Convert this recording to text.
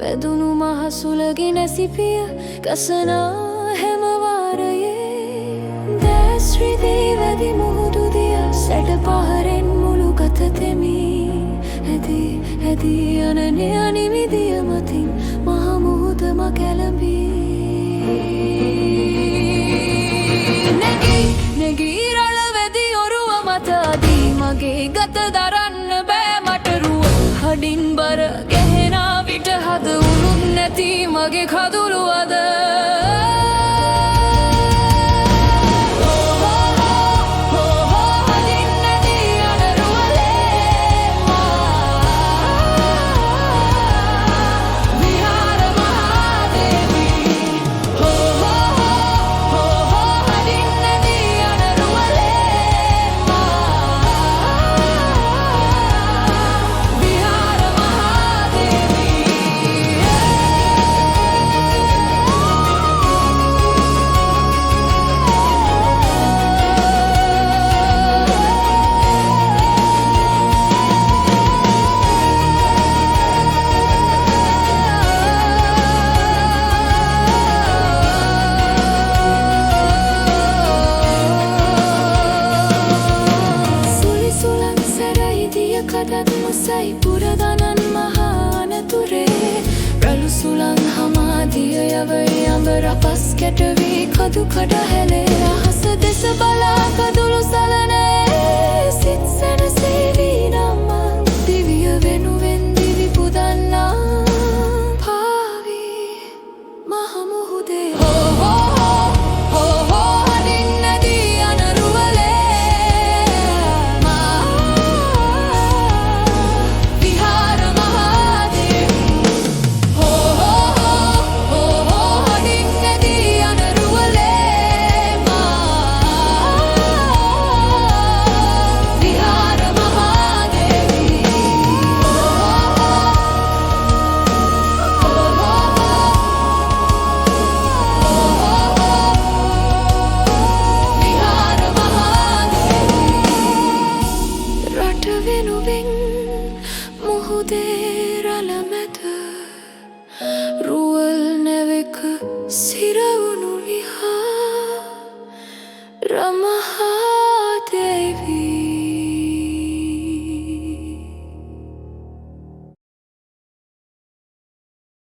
වැදුණු මහසුලගෙන සිපිය කසනා හැමවාරයේ දැස් රිදී වැදි මුහුදු දිය සැඩ පහරෙන් මුළු ගත තෙමී හැදී යනනේ අනිවිදිය මතින් මහ මුහුදම කැළඹී නැගී රළ වැදි ඔරුව මත අදී මගේ ගත දරන්න බෑ මට රුව හඩින් බර ගැහෙනා විට හද උරුම් නැති මගේ කදුළු අද කඩත්මසයි පුරදනන් මහානතුරේ රළු සුළං හමාදිය යවයි අඹර පස් කැටවී කදු කඩ හැලේ අහස දෙස බලා කදුළු සලනේ සිත් සැනසේවී නම්මන් දිවිය වෙනුවෙන් දිවි පුදන්නා